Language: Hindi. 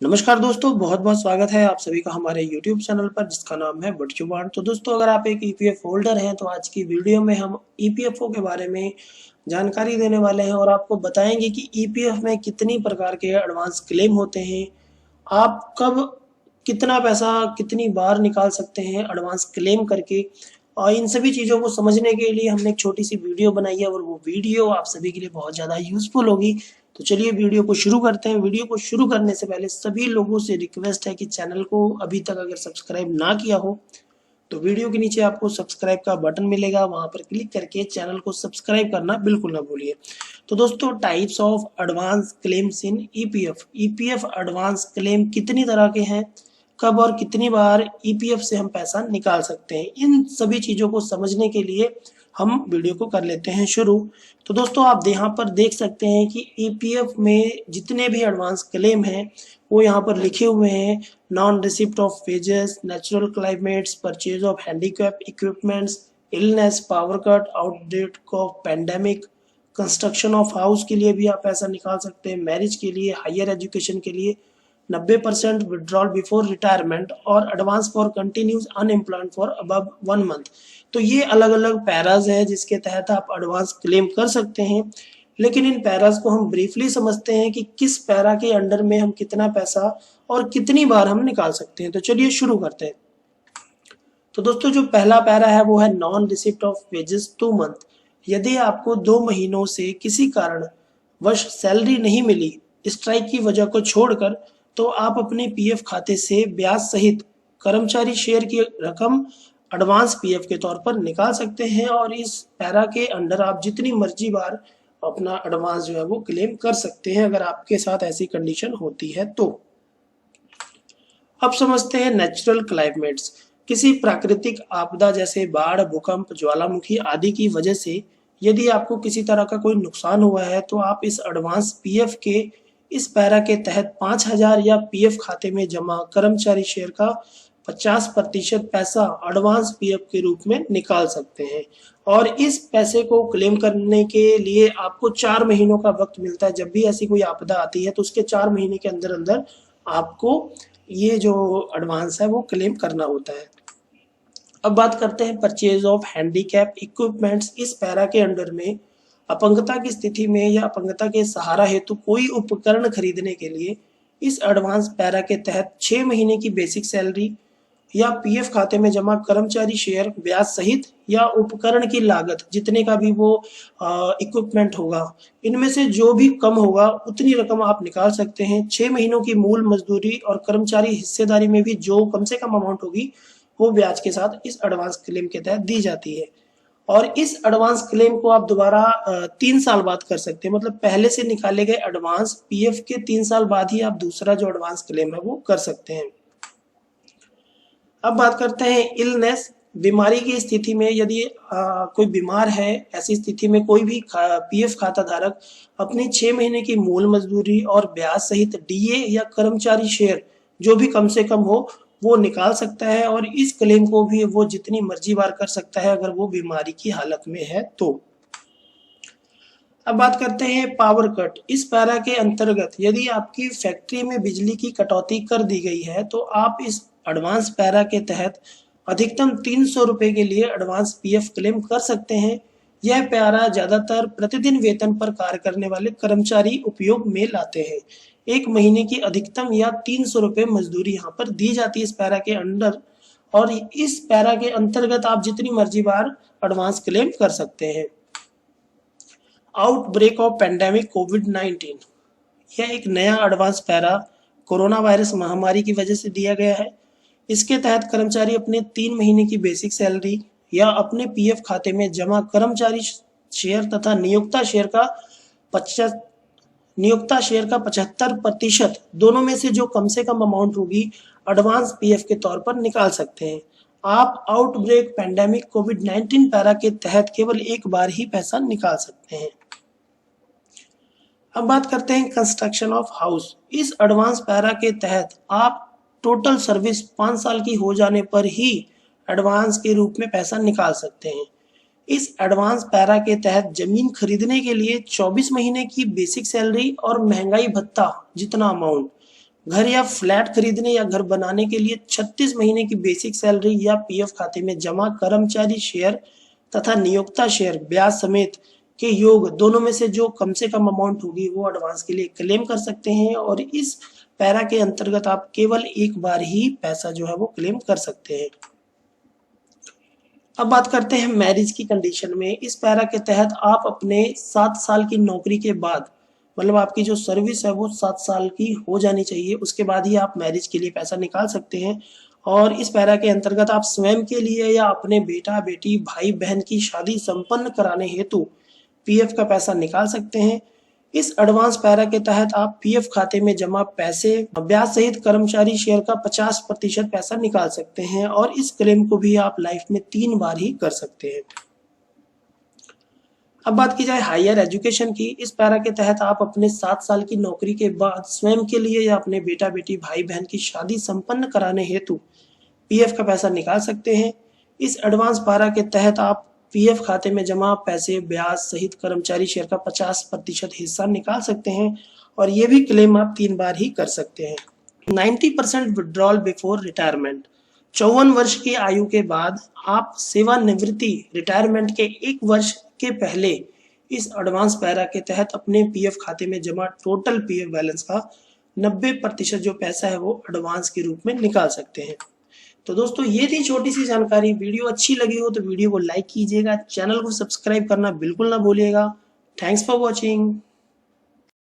नमस्कार दोस्तों, बहुत बहुत स्वागत है आप सभी का हमारे YouTube चैनल पर जिसका नाम है बटचुबान। तो दोस्तों, अगर आप एक EPF होल्डर हैं तो आज की वीडियो में हम EPFO के बारे में जानकारी देने वाले हैं और आपको बताएंगे कि EPF में कितनी प्रकार के एडवांस क्लेम होते हैं, आप कब कितना पैसा कितनी बार निकाल सकते हैं एडवांस क्लेम करके। और इन सभी चीज़ों को समझने के लिए हमने एक छोटी सी वीडियो बनाई है और वो वीडियो आप सभी के लिए बहुत ज़्यादा यूजफुल होगी। तो चलिए वीडियो को शुरू करते हैं। वीडियो को शुरू करने से पहले सभी लोगों से रिक्वेस्ट है कि चैनल को अभी तक अगर सब्सक्राइब ना किया हो तो वीडियो के नीचे आपको सब्सक्राइब का बटन मिलेगा, वहां पर क्लिक करके चैनल को सब्सक्राइब करना बिल्कुल ना भूलिए। तो दोस्तों, types of advance claims in EPF advance claim कितनी तरह के हैं, कब और कितनी बार ईपीएफ से हम पैसा निकाल सकते हैं, इन सभी चीजों को समझने के लिए हम वीडियो को कर लेते हैं शुरू। तो दोस्तों, आप यहाँ पर देख सकते हैं कि ईपीएफ में जितने भी एडवांस क्लेम हैं वो यहाँ पर लिखे हुए हैं। Non receipt of wages, natural climates, purchase of handicap equipments, illness, power cut, outbreak of pandemic, construction of house के लिए भी आप पैसा निकाल सकते हैं, मैरिज के लिए, हायर एजुकेशन के लिए, 90% विड्रॉल बिफोर रिटायरमेंट और advance for continuous unemployed for above 1 month. तो ये अलग अलग पैराज है जिसके तहत आप एडवांस क्लेम कर सकते हैं। लेकिन इन पैराज को हम ब्रीफली समझते हैं कि किस पैरा के अंडर में हम कितना पैसा और कितनी बार हम निकाल सकते हैं। तो चलिए शुरू करते हैं। तो दोस्तों, जो पहला पैरा है वो है non receipt of wages 2 month. यदि आपको 2 महीनों से किसी कारण वश सैलरी नहीं मिली, स्ट्राइक की वजह को छोड़कर, तो आप अपने पीएफ खाते से ब्याज सहित कर्मचारी शेयर की रकम एडवांस पीएफ के तौर पर निकाल सकते हैं और इस पैरा के अंडर आप जितनी मर्जी बार अपना एडवांस जो है वो क्लेम कर सकते हैं अगर आपके साथ ऐसी कंडीशन होती है तो। अब समझते हैं नेचुरल क्लाइमेट्स। किसी प्राकृतिक आपदा जैसे बाढ़, भूकंप, ज्वालामुखी आदि की वजह से यदि आपको किसी तरह का कोई नुकसान हुआ है तो आप इस एडवांस पीएफ के इस पैरा के तहत 5,000 या पीएफ खाते में जमा कर्मचारी शेयर का 50% पैसा एडवांस पीएफ के रूप में निकाल सकते हैं। और इस पैसे को क्लेम करने के लिए आपको 4 महीनों का वक्त मिलता है। जब भी ऐसी कोई आपदा आती है तो उसके 4 महीने के अंदर अंदर आपको ये जो एडवांस है वो क्लेम करना होता है। अब बात करते हैं परचेज ऑफ हैंडीकैप इक्विपमेंट्स। इस पैरा के अंडर में अपंगता की स्थिति में या अपंगता के सहारा हेतु कोई उपकरण खरीदने के लिए इस एडवांस पैरा के तहत 6 महीने की बेसिक सैलरी या पीएफ खाते में जमा कर्मचारी शेयर ब्याज सहित या उपकरण की लागत जितने का भी वो इक्विपमेंट होगा, इनमें से जो भी कम होगा उतनी रकम आप निकाल सकते हैं। 6 महीनों की मूल मजदूरी और कर्मचारी हिस्सेदारी में भी जो कम से कम अमाउंट होगी वो ब्याज के साथ इस एडवांस क्लेम के तहत दी जाती है। और इस एडवांस क्लेम को आप दोबारा 3 साल बाद कर सकते हैं। मतलब पहले से निकाले गए एडवांस पीएफ के 3 साल बाद ही आप दूसरा जो एडवांस क्लेम है वो कर सकते हैं। अब बात करते हैं इलनेस। बीमारी की स्थिति में यदि कोई बीमार है, ऐसी स्थिति में कोई भी पीएफ खाता धारक अपनी 6 महीने की मूल मजदूरी और ब्याज सहित डीए या कर्मचारी शेयर जो भी कम से कम हो वो निकाल सकता है और इस क्लेम को भी वो जितनी मर्जी बार कर सकता है अगर वो बीमारी की हालत में है तो। अब बात करते हैं पावर कट। इस पैरा के अंतर्गत यदि आपकी फैक्ट्री में बिजली की कटौती कर दी गई है तो आप इस एडवांस पैरा के तहत अधिकतम 300 रुपए के लिए एडवांस पीएफ क्लेम कर सकते हैं। यह पैरा ज्यादातर प्रतिदिन वेतन पर कार्य करने वाले कर्मचारी उपयोग में लाते हैं। 1 महीने की अधिकतम या 300 रुपए मजदूरी यहाँ पर दी जाती है इस पैरा के अंडर और इस पैरा के अंतर्गत आप जितनी मर्जी बार एडवांस क्लेम कर सकते हैं। आउटब्रेक ऑफ पेंडेमिक कोविड-19, यह एक नया एडवांस पैरा कोरोना वायरस महामारी की वजह से दिया गया है। इसके तहत कर्मचारी अपने 3 महीने की बेसिक सैलरी या अपने पीएफ खाते में जमा कर्मचारी शेयर तथा नियोक्ता शेयर का 75% दोनों में से जो कम से कम अमाउंट होगी एडवांस पीएफ के तौर पर निकाल सकते हैं। आप आउटब्रेक पेंडेमिक कोविड-19 पैरा के तहत केवल एक बार ही पैसा निकाल सकते हैं। अब बात करते हैं कंस्ट्रक्शन ऑफ हाउस। इस एडवांस पैरा के तहत आप टोटल सर्विस 5 साल की हो जाने पर ही एडवांस के रूप में पैसा निकाल सकते हैं। इस एडवांस पैरा के तहत जमीन खरीदने के लिए 24 महीने की बेसिक सैलरी और महंगाई भत्ता जितना अमाउंट घर या फ्लैट खरीदने या घर बनाने के लिए 36 महीने की बेसिक सैलरी या पीएफ खाते में जमा कर्मचारी शेयर तथा नियोक्ता शेयर ब्याज समेत के योग दोनों में से जो कम से कम अमाउंट होगी वो एडवांस के लिए क्लेम कर सकते हैं। और इस पैरा के अंतर्गत आप केवल एक बार ही पैसा जो है वो क्लेम कर सकते हैं। अब बात करते हैं मैरिज की कंडीशन में। इस पैरा के तहत आप अपने 7 साल की नौकरी के बाद, मतलब आपकी जो सर्विस है वो 7 साल की हो जानी चाहिए, उसके बाद ही आप मैरिज के लिए पैसा निकाल सकते हैं। और इस पैरा के अंतर्गत आप स्वयं के लिए या अपने बेटा बेटी भाई बहन की शादी संपन्न कराने हेतु पीएफ का पैसा निकाल सकते हैं। इस एडवांस पैरा के तहत आप पीएफ खाते में जमा पैसे ब्याज सहित कर्मचारी शेयर का 50% पैसा निकाल सकते हैं। और इस क्लेम को भी आप लाइफ में 3 बार ही कर सकते हैं। अब बात की जाए हायर एजुकेशन की। इस पैरा के तहत आप अपने 7 साल की नौकरी के बाद स्वयं के लिए या अपने बेटा बेटी भाई बहन की शादी संपन्न कराने हेतु पीएफ का पैसा निकाल सकते हैं। इस एडवांस पैरा के तहत आप पीएफ खाते में जमा पैसे ब्याज सहित कर्मचारी शेयर का 50% हिस्सा निकाल सकते हैं। और ये भी क्लेम आप 3 बार ही कर सकते हैं। 90% विड्रॉल बिफोर रिटायरमेंट। 54 वर्ष की आयु के बाद आप सेवानिवृत्ति रिटायरमेंट के 1 वर्ष के पहले इस एडवांस पैरा के तहत अपने पीएफ खाते में जमा टोटल पीएफ बैलेंस का 90% जो पैसा है वो एडवांस के रूप में निकाल सकते हैं। तो दोस्तों ये थी छोटी सी जानकारी। वीडियो अच्छी लगी हो तो वीडियो को लाइक कीजिएगा, चैनल को सब्सक्राइब करना बिल्कुल ना भूलिएगा। Thanks for watching.